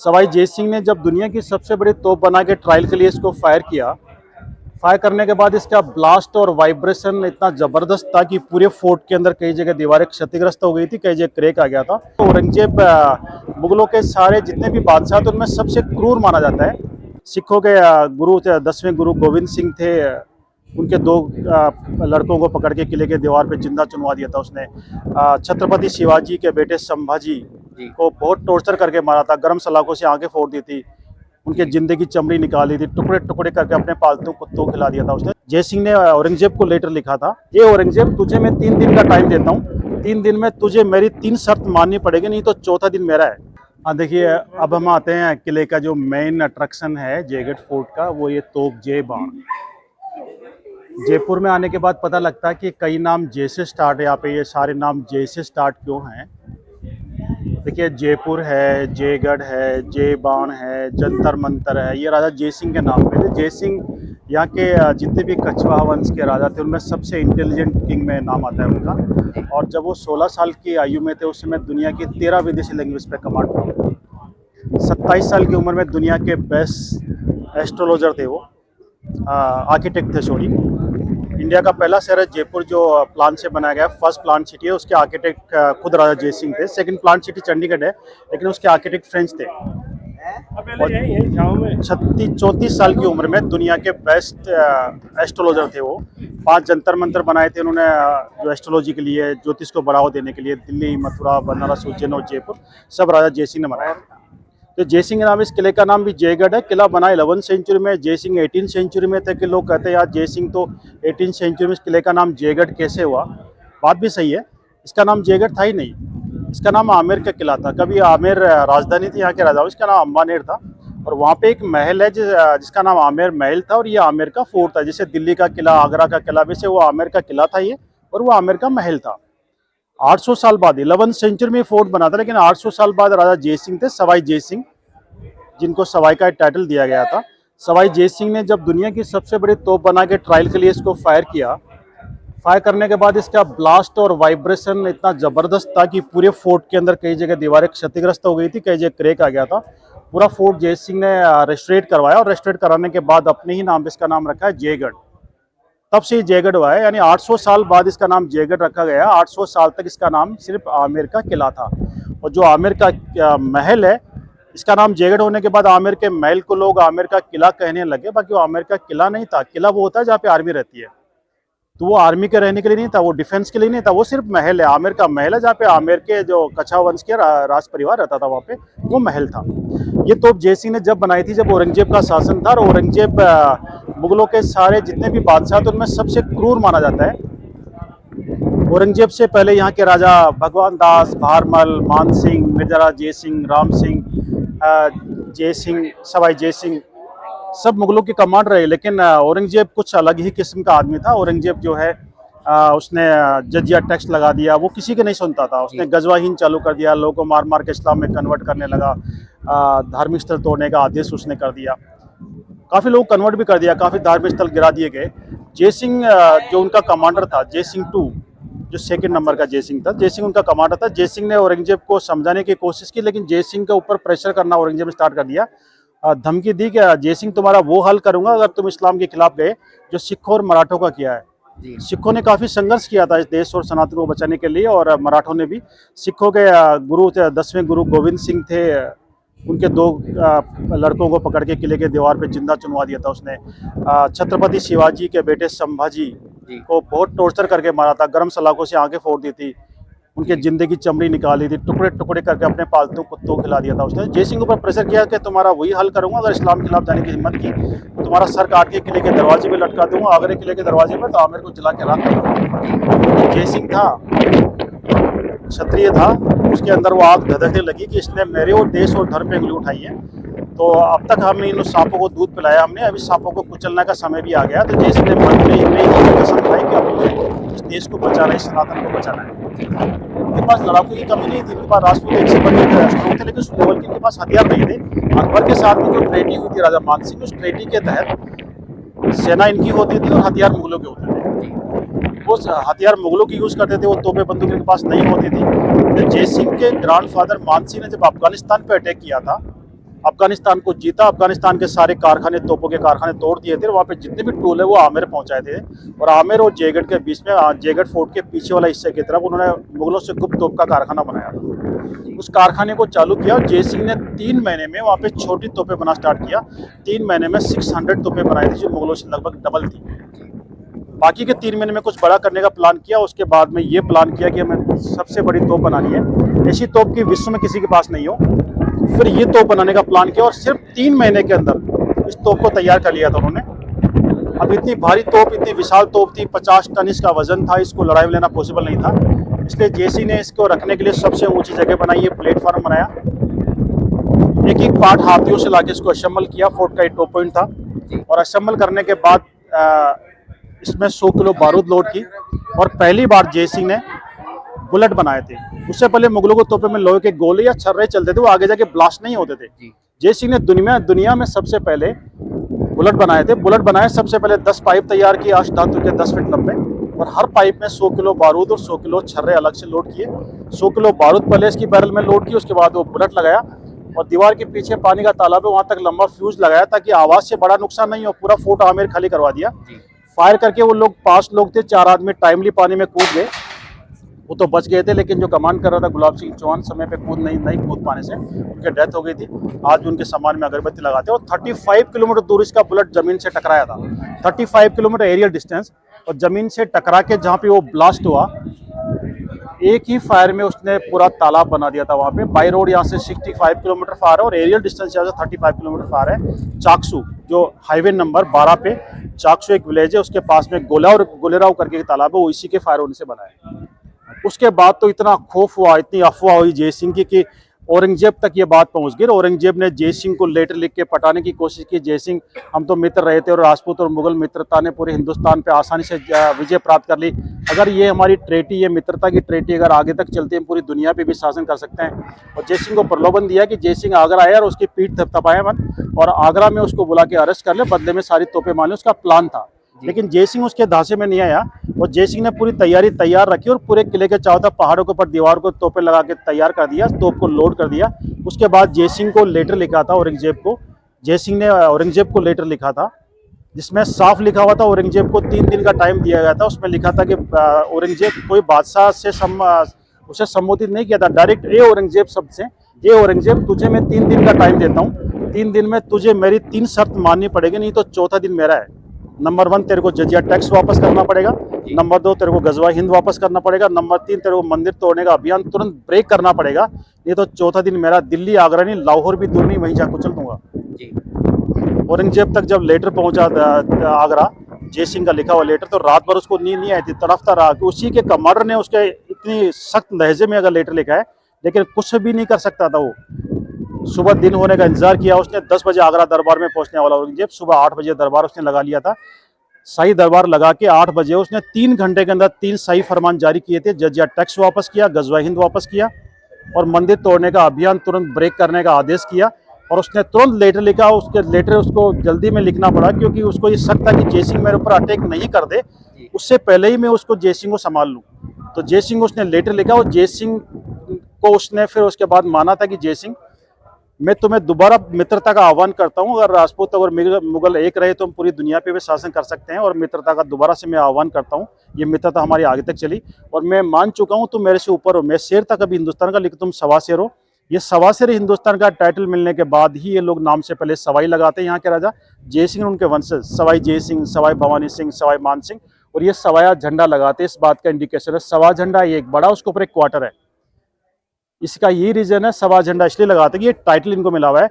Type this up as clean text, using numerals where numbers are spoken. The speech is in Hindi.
सवाई जय सिंह ने जब दुनिया की सबसे बड़ी तोप बना के ट्रायल के लिए इसको फायर किया, फायर करने के बाद इसका ब्लास्ट और वाइब्रेशन इतना ज़बरदस्त था कि पूरे फोर्ट के अंदर कई जगह दीवारें क्षतिग्रस्त हो गई थी, कई जगह क्रैक आ गया था। तो औरंगजेब मुगलों के सारे जितने भी बादशाह थे उनमें सबसे क्रूर माना जाता है। सिखों के गुरु थे, 10वें गुरु गोविंद सिंह थे। उनके दो लड़कों को पकड़ के किले के दीवार पे जिंदा चुनवा दिया था उसने। छत्रपति शिवाजी के बेटे संभाजी को बहुत टॉर्चर करके मारा था, गर्म सलाखों से आंखें फोड़ दी थी, उनके जिंदे की चमड़ी निकाली थी, टुकड़े टुकड़े करके अपने पालतू कुत्तों को खिला दिया था उसने। जय सिंह ने औरंगजेब को लेटर लिखा था, ये औरंगजेब तुझे मैं 3 दिन का टाइम देता हूँ, 3 दिन में तुझे मेरी 3 शर्त माननी पड़ेगी, नहीं तो चौथा दिन मेरा है। हाँ देखिए, अब हम आते हैं किले का जो मेन अट्रैक्शन है जयगढ़ फोर्ट का, वो ये तोप जय बाण। जयपुर में आने के बाद पता लगता है कि कई नाम जय से स्टार्ट है। यहाँ पे ये सारे नाम जय से स्टार्ट क्यों हैं? देखिए, जयपुर है, जयगढ़ है, जय बाण है, जंतर मंतर है, ये राजा जय सिंह के नाम पे थे। जय सिंह यहाँ के जितने भी कछवाहा वंश के राजा थे उनमें सबसे इंटेलिजेंट किंग में नाम आता है उनका। और जब वो 16 साल की आयु में थे उस समय दुनिया की 13 विदेशी लैंग्वेज पे कमांड था। 27 साल की उम्र में दुनिया के बेस्ट एस्ट्रोलॉजर थे वो, आर्किटेक्ट थे। सॉरी, इंडिया का पहला शहर है जयपुर जो प्लान से बनाया गया, फर्स्ट प्लान सिटी है, उसके आर्किटेक्ट खुद राजा जय सिंह थे। सेकंड प्लान सिटी चंडीगढ़ है, लेकिन उसके आर्किटेक्ट फ्रेंच थे। 34 साल की उम्र में दुनिया के बेस्ट एस्ट्रोलॉजर थे वो। 5 जंतर मंतर बनाए थे उन्होंने जो एस्ट्रोलॉजी के लिए, ज्योतिष को बढ़ावा देने के लिए। दिल्ली, मथुरा, बनारस, उज्जैन और जयपुर सब राजा जय सिंह ने बनाया। तो जय सिंह के नाम इस किले का नाम भी जयगढ़ है। किला बना 11वीं सेंचुरी में, जय सिंह 18वीं सेंचुरी में थे। कि लोग कहते हैं यार जय सिंह तो 18वीं सेंचुरी में, इस किले का नाम जयगढ़ कैसे हुआ? बात भी सही है, इसका नाम जयगढ़ था ही नहीं, इसका नाम आमेर का किला था। कभी आमेर राजधानी थी यहाँ के राजाओं, इसका नाम अंबानेर था। और वहाँ पे एक महल है जिसका नाम आमेर महल था, और ये आमेर का फोर्ट था। जैसे दिल्ली का किला, आगरा का किला, वैसे वो आमेर का किला था ये, और वो आमेर का महल था। 800 साल बाद 11वीं सेंचुरी में फोर्ट बना था, लेकिन 800 साल बाद राजा जय सिंह थे, सवाई जय सिंह, जिनको सवाई का टाइटल दिया गया था। सवाई जय सिंह ने जब दुनिया की सबसे बड़ी तोप बना के ट्रायल के लिए इसको फायर किया, फायर करने के बाद इसका ब्लास्ट और वाइब्रेशन इतना ज़बरदस्त था कि पूरे फोर्ट के अंदर कई जगह दीवारें क्षतिग्रस्त हो गई थी, कई जगह क्रैक आ गया था। पूरा फोर्ट जय सिंह ने रेस्टोरेट करवाया, और रेस्टोरेट कराने के बाद अपने ही नाम पे इसका नाम रखा है जयगढ़। तब से जयगढ़ हुआ है, यानी 800 साल बाद इसका नाम जयगढ़ रखा गया। 800 साल तक इसका नाम सिर्फ आमेर का किला था। और जो आमेर का महल है, इसका नाम जयगढ़ होने के बाद आमेर के महल को लोग आमेर का किला कहने लगे। बाकी वो आमेर का किला नहीं था। किला वो होता है जहाँ पे आर्मी रहती है, तो वो आर्मी के रहने के लिए नहीं था, वो डिफेंस के लिए नहीं था, वो सिर्फ महल है। आमेर का महल है जहाँ पे आमेर के जो कछवाहा वंश के राज परिवार रहता था, वहाँ पे वो महल था। ये तोप जय सिंह ने जब बनाई थी जब औरंगजेब का शासन था, और औरंगजेब मुगलों के सारे जितने भी बादशाह थे उनमें सबसे क्रूर माना जाता है। औरंगजेब से पहले यहाँ के राजा भगवान दास, भारमल, मान सिंह, मिर्जाराज जय सिंह, राम सिंह, जय सिंह, सवाई जय सिंह, सब मुगलों की कमांड रहे। लेकिन औरंगजेब कुछ अलग ही किस्म का आदमी था। औरंगजेब जो है उसने जजिया टैक्स लगा दिया, वो किसी के नहीं सुनता था। उसने गजवाहीन चालू कर दिया, लोगों को मार मार के इस्लाम में कन्वर्ट करने लगा। धार्मिक स्थल तोड़ने का आदेश उसने कर दिया, काफ़ी लोग कन्वर्ट भी कर दिया, काफ़ी धार्मिक स्थल गिरा दिए गए। जय सिंह जो उनका कमांडर था, जय सिंह 2 जो सेकंड नंबर का जय सिंह था, जय सिंह उनका कमांडर था। जय सिंह ने औरंगजेब को समझाने की कोशिश की, लेकिन जय सिंह के ऊपर प्रेशर करना औरंगजेब ने स्टार्ट कर दिया। धमकी दी कि जय सिंह तुम्हारा वो हल करूंगा अगर तुम इस्लाम के खिलाफ गए जो सिखों और मराठों का किया है। सिखों ने काफ़ी संघर्ष किया था इस देश और सनातन को बचाने के लिए, और मराठों ने भी। सिखों के गुरु थे, 10वें गुरु गोविंद सिंह थे, उनके 2 लड़कों को पकड़ के किले के दीवार पे जिंदा चुनवा दिया था उसने। छत्रपति शिवाजी के बेटे संभाजी को बहुत टॉर्चर करके मारा था, गर्म सलाखों से आंखें फोड़ दी थी, उनके जिंदे की चमड़ी निकाली थी, टुकड़े टुकड़े करके अपने पालतू कुत्तों को खिला दिया था उसने। जय सिंह के ऊपर प्रेशर किया कि तुम्हारा वही हल करूंगा अगर इस्लाम के खिलाफ जाने की हिम्मत की, तो तुम्हारा सर काट के किले के दरवाजे पे लटका दूंगा, आगरे किले के दरवाजे पर, तो आमेर को जला के राख दूंगा। जय सिंह था, क्षत्रिय था, उसके अंदर वो आग धधकने लगी कि इसने मेरे और देश और धर्म पे उंगली उठाई है। तो अब तक हमने इन सांपों को दूध पिलाया हमने, अभी सांपों को कुचलने का समय भी आ गया। तो जय सिंह ने मन में नई कसम खाई कि अब इस देश को बचाना है, इस सनातन को बचाना है। इनके पास लड़ाकों की कमी नहीं थी, इनके पास राजपूत एक से बढ़कर स्ट्रॉन्ग थे, लेकिन उस लेवल के इनके पास हथियार नहीं थे। अकबर के साथ में जो ट्रेटी हुई थी राजा मान सिंह, उस ट्रेटी के तहत सेना इनकी होती थी और हथियार मुगलों के होते थे। वो हथियार मुगलों की यूज करते थे, वो तोपे बंदूक इनके पास नहीं होती थी। तो जय सिंह के ग्रैंडफादर मान सिंह ने जब अफगानिस्तान पे अटैक किया था, अफगानिस्तान को जीता। अफगानिस्तान के सारे कारखाने, तोपों के कारखाने तोड़ दिए थे। वहाँ पे जितने भी टूल है वो आमेर पहुंचाए थे, और आमेर और जयगढ़ के बीच में, जयगढ़ फोर्ट के पीछे वाला हिस्से की तरफ उन्होंने मुगलों से गुप्त तोप का कारखाना बनाया था। उस कारखाने को चालू किया और जय सिंह ने 3 महीने में वहाँ पे छोटी तोपें बना स्टार्ट किया। 3 महीने में 600 तोपें बनाई थी, जो मुगलों से लगभग डबल थी। बाकी के 3 महीने में कुछ बड़ा करने का प्लान किया। उसके बाद में ये प्लान किया कि हमें सबसे बड़ी तोप बनानी है, ऐसी तोप की विश्व में किसी के पास नहीं हो। फिर ये तोप बनाने का प्लान किया और सिर्फ 3 महीने के अंदर इस तोप को तैयार कर लिया था उन्होंने। अब इतनी भारी तोप, इतनी विशाल तोप थी, 50 टन इसका वजन था, इसको लड़ाई में लेना पॉसिबल नहीं था। इसलिए जय सिंह ने इसको रखने के लिए सबसे ऊंची जगह बनाई, ये प्लेटफॉर्म बनाया। एक एक पार्ट हाथियों से लाके इसको असेंबल किया। फोर्ट का एक टॉप पॉइंट था, और असेंबल करने के बाद इसमें 100 किलो बारूद लोड की। और पहली बार जय सिंह ने बुलेट बनाए थे। उससे पहले मुगलों को तोपे में लोहे के गोले या छर्रे चलते थे, वो आगे जाके ब्लास्ट नहीं होते थे। जय सिंह ने दुनिया में सबसे पहले बुलेट बनाए थे। बुलेट बनाए सबसे पहले 10 पाइप तैयार किए, अष्ट धातु के 10 फीट लंबे, और हर पाइप में 100 किलो बारूद और 100 किलो छर्रे अलग से लोड किए। 100 किलो बारूद पहले इसकी बैरल में लोड की, उसके बाद वो बुलेट लगाया, और दीवार के पीछे पानी का तालाब है, वहां तक लंबा फ्यूज लगाया ताकि आवाज से बड़ा नुकसान नहीं हो। पूरा फोर्ट आमेर खाली करवा दिया। फायर करके वो लोग 5 लोग थे, 4 आदमी टाइमली पानी में कूद गए, वो तो बच गए थे, लेकिन जो कमांड कर रहा था गुलाब सिंह चौहान समय पे नहीं कूद पाने से उनकी डेथ हो गई थी। आज भी उनके सम्मान में अगरबत्ती लगाते हैं। और 35 किलोमीटर दूर इसका बुलेट जमीन से टकराया था। 35 किलोमीटर एरियल डिस्टेंस, और जमीन से टकरा के जहाँ पे वो ब्लास्ट हुआ, एक ही फायर में उसने पूरा तालाब बना दिया था। वहाँ पे बाई रोड यहाँ से 65 किलोमीटर फायर है, और एरियल डिस्टेंस यहाँ से 35 किलोमीटर फायर है। चाकसू, जो हाईवे नंबर 12 पे चाकसू एक विलेज है, उसके पास में गोलेराव करके तालाब है, वो इसी के फायर होने से बना है। उसके बाद तो इतना खौफ हुआ, इतनी अफवाह हुई जय सिंह की कि औरंगजेब तक ये बात पहुंच गई। औरंगजेब ने जय सिंह को लेटर लिख के पटाने की कोशिश की। जय सिंह, हम तो मित्र रहे थे, और राजपूत और मुगल मित्रता ने पूरे हिंदुस्तान पे आसानी से विजय प्राप्त कर ली। अगर ये हमारी ट्रेटी, ये मित्रता की ट्रेटी अगर आगे तक चलती है, पूरी दुनिया पे भी शासन कर सकते हैं। और जय सिंह को प्रलोभन दिया कि जय सिंह आगरा आया और उसकी पीठ थपथपाए मन, और आगरा में उसको बुला के अरेस्ट कर ले, बदले में सारी तोपें मान ले। उसका प्लान था, लेकिन जय सिंह उसके धांसे में नहीं आया। और जय सिंह ने पूरी तैयारी तैयार रखी, और पूरे किले के चारों तरफ पहाड़ों के ऊपर दीवार को तोपें लगा के तैयार कर दिया, तोप को लोड कर दिया। उसके बाद जय सिंह को लेटर लिखा था औरंगजेब को। जय सिंह ने औरंगजेब को लेटर लिखा था, जिसमें साफ लिखा हुआ था, औरंगजेब को 3 दिन का टाइम दिया गया था। उसमें लिखा था कि औरंगजेब, कोई बादशाह से उसे संबोधित नहीं किया था, डायरेक्ट ए औरंगजेब शब्द से, ए औरंगजेब, तुझे मैं 3 दिन का टाइम देता हूँ। 3 दिन में तुझे मेरी 3 शर्त माननी पड़ेगी, नहीं तो चौथा दिन मेरा है। नंबर 1, तेरे को जजिया टैक्स वापस करना पड़ेगा। नंबर 2, तेरे को गजवा हिंद वापस करना पड़ेगा। नंबर 3, तेरे को मंदिर तोड़ने का अभियान तुरंत ब्रेक करना पड़ेगा, नहीं तो चौथा दिन मेरा। दिल्ली, आगरा नहीं, लाहौर भी दूर नहीं, वहीं जा कुचल दूंगा। औरंगजेब तक जब लेटर पहुंचा आगरा, जय सिंह का लिखा हुआ लेटर, तो रात भर उसको नींद नहीं आई थी, तड़फता रहा कि उसी के कमांडर ने उसके इतनी सख्त लहजे में अगर लेटर लिखा है, लेकिन कुछ भी नहीं कर सकता था वो। सुबह दिन होने का इंतजार किया उसने। 10 बजे आगरा दरबार में पहुंचने वाला औरंगजेब, सुबह 8 बजे दरबार उसने लगा लिया था। शाही दरबार लगा के 8 बजे उसने 3 घंटे के अंदर 3 शाही फरमान जारी किए थे। जजिया टैक्स वापस किया, गजवा हिंद वापस किया, और मंदिर तोड़ने का अभियान तुरंत ब्रेक करने का आदेश किया। और उसने तुरंत लेटर लिखा। उसके लेटर उसको जल्दी में लिखना पड़ा, क्योंकि उसको ये शक था कि जय सिंह मेरे ऊपर अटैक नहीं कर दे, उससे पहले ही मैं उसको जय सिंह को संभाल लूँ। तो जय सिंह उसने लेटर लिखा, और जय सिंह को उसने फिर उसके बाद माना था कि जय सिंह, मैं तुम्हें दोबारा मित्रता का आह्वान करता हूं। अगर राजपूत और मुगल एक रहे तो हम पूरी दुनिया पे भी शासन कर सकते हैं, और मित्रता का दोबारा से मैं आह्वान करता हूं। ये मित्रता हमारी आगे तक चली, और मैं मान चुका हूं तुम मेरे से ऊपर हो। मैं शेर था कभी हिंदुस्तान का, लेकिन तुम सवा शेर हो। ये सवा शेर हिंदुस्तान का टाइटल मिलने के बाद ही ये लोग नाम से पहले सवाई लगाते हैं। यहाँ के राजा जय सिंह, उनके वंशज सवाई जय सिंह, सवाई भवानी सिंह, सवाई मान सिंह, और ये सवाया झंडा लगाते हैं। इस बात का इंडिकेशन है, सवा झंडा एक बड़ा, उसके ऊपर एक क्वार्टर है। इसका ये रीजन है, सवा झंडा इसलिए लगाते हैं कि ये टाइटल इनको मिला हुआ है।